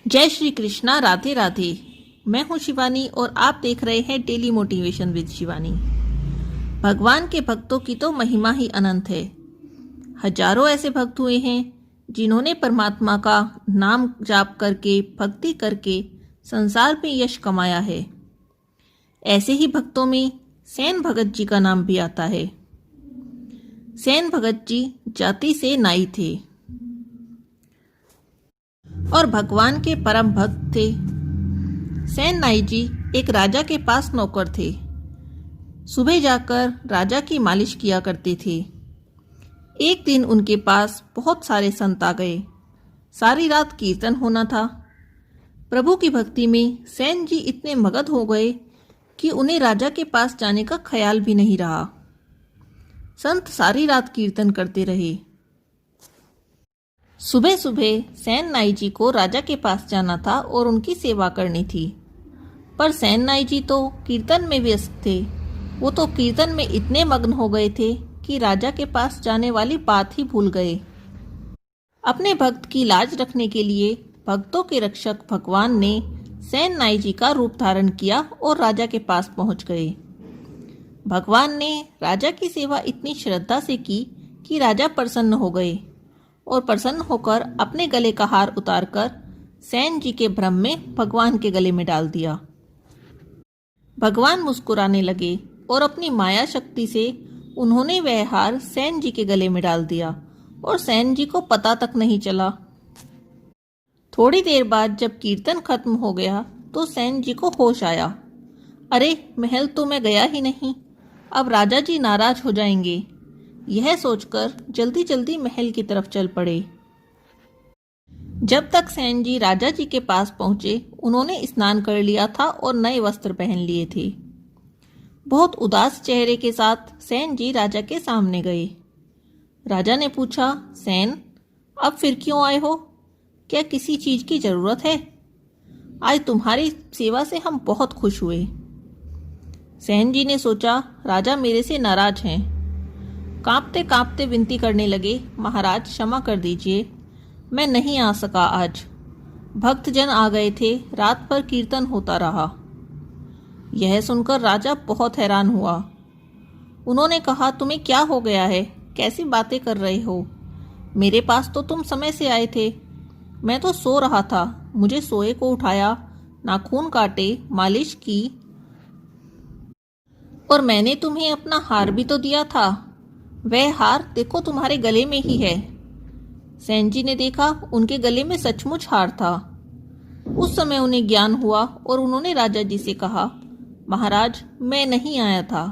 जय श्री कृष्णा। राधे राधे। मैं हूं शिवानी और आप देख रहे हैं डेली मोटिवेशन विद शिवानी। भगवान के भक्तों की तो महिमा ही अनंत है। हजारों ऐसे भक्त हुए हैं जिन्होंने परमात्मा का नाम जाप करके, भक्ति करके संसार में यश कमाया है। ऐसे ही भक्तों में सेन भगत जी का नाम भी आता है। सेन भगत जी जाति से नाई थे और भगवान के परम भक्त थे। सेन नाई जी एक राजा के पास नौकर थे। सुबह जाकर राजा की मालिश किया करते थे। एक दिन उनके पास बहुत सारे संत आ गए। सारी रात कीर्तन होना था। प्रभु की भक्ति में सेन जी इतने मगन हो गए कि उन्हें राजा के पास जाने का ख्याल भी नहीं रहा। संत सारी रात कीर्तन करते रहे। सुबह सुबह सेन नाई जी को राजा के पास जाना था और उनकी सेवा करनी थी, पर सेन नाई जी तो कीर्तन में व्यस्त थे। वो तो कीर्तन में इतने मग्न हो गए थे कि राजा के पास जाने वाली बात ही भूल गए। अपने भक्त की लाज रखने के लिए भक्तों के रक्षक भगवान ने सेन नाई जी का रूप धारण किया और राजा के पास पहुंच गए। भगवान ने राजा की सेवा इतनी श्रद्धा से की कि राजा प्रसन्न हो गए और प्रसन्न होकर अपने गले का हार उतारकर सेन जी के भ्रम में भगवान के गले में डाल दिया। भगवान मुस्कुराने लगे और अपनी माया शक्ति से उन्होंने वह हार सेन जी के गले में डाल दिया और सेन जी को पता तक नहीं चला। थोड़ी देर बाद जब कीर्तन खत्म हो गया तो सेन जी को होश आया। अरे, महल तो मैं गया ही नहीं, अब राजा जी नाराज हो जाएंगे। यह सोचकर जल्दी जल्दी महल की तरफ चल पड़े। जब तक सेन जी राजा जी के पास पहुंचे, उन्होंने स्नान कर लिया था और नए वस्त्र पहन लिए थे। बहुत उदास चेहरे के साथ सेन जी राजा के सामने गए। राजा ने पूछा, सेन, अब फिर क्यों आए हो? क्या किसी चीज की जरूरत है? आज तुम्हारी सेवा से हम बहुत खुश हुए। सेन जी ने सोचा, राजा मेरे से नाराज हैं। कांपते कांपते विनती करने लगे, महाराज क्षमा कर दीजिए, मैं नहीं आ सका आज। भक्तजन आ गए थे, रात भर कीर्तन होता रहा। यह सुनकर राजा बहुत हैरान हुआ। उन्होंने कहा, तुम्हें क्या हो गया है? कैसी बातें कर रहे हो? मेरे पास तो तुम समय से आए थे। मैं तो सो रहा था, मुझे सोए को उठाया, नाखून काटे, मालिश की और मैंने तुम्हें अपना हार भी तो दिया था। वह हार देखो तुम्हारे गले में ही है। सेन जी ने देखा, उनके गले में सचमुच हार था। उस समय उन्हें ज्ञान हुआ और उन्होंने राजा जी से कहा, महाराज, मैं नहीं आया था।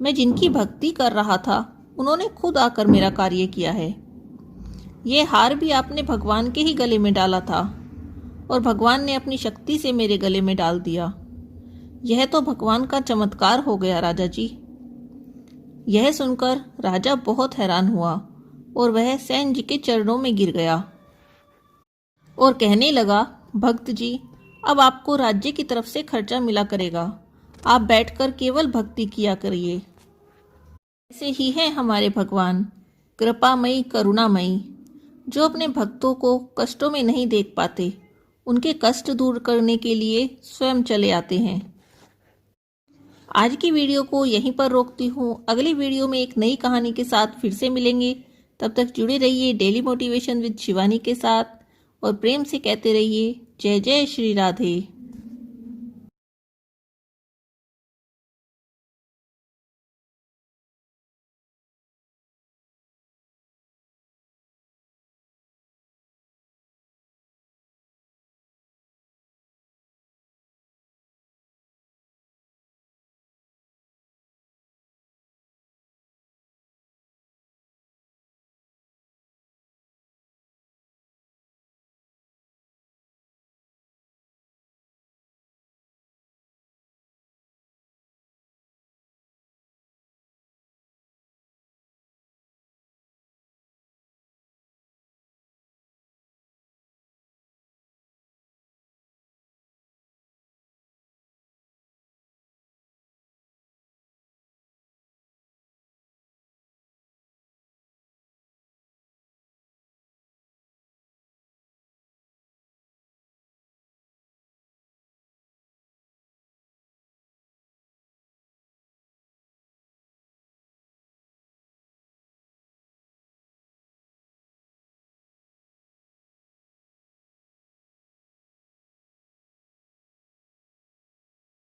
मैं जिनकी भक्ति कर रहा था उन्होंने खुद आकर मेरा कार्य किया है। यह हार भी आपने भगवान के ही गले में डाला था और भगवान ने अपनी शक्ति से मेरे गले में डाल दिया। यह तो भगवान का चमत्कार हो गया राजा जी। यह सुनकर राजा बहुत हैरान हुआ और वह सेन जी के चरणों में गिर गया और कहने लगा, भक्त जी, अब आपको राज्य की तरफ से खर्चा मिला करेगा। आप बैठकर केवल भक्ति किया करिए। ऐसे ही हैं हमारे भगवान, कृपामयी, करुणामयी, जो अपने भक्तों को कष्टों में नहीं देख पाते, उनके कष्ट दूर करने के लिए स्वयं चले आते हैं। आज की वीडियो को यहीं पर रोकती हूँ। अगली वीडियो में एक नई कहानी के साथ फिर से मिलेंगे। तब तक जुड़े रहिए डेली मोटिवेशन विद शिवानी के साथ और प्रेम से कहते रहिए, जय जय श्री राधे।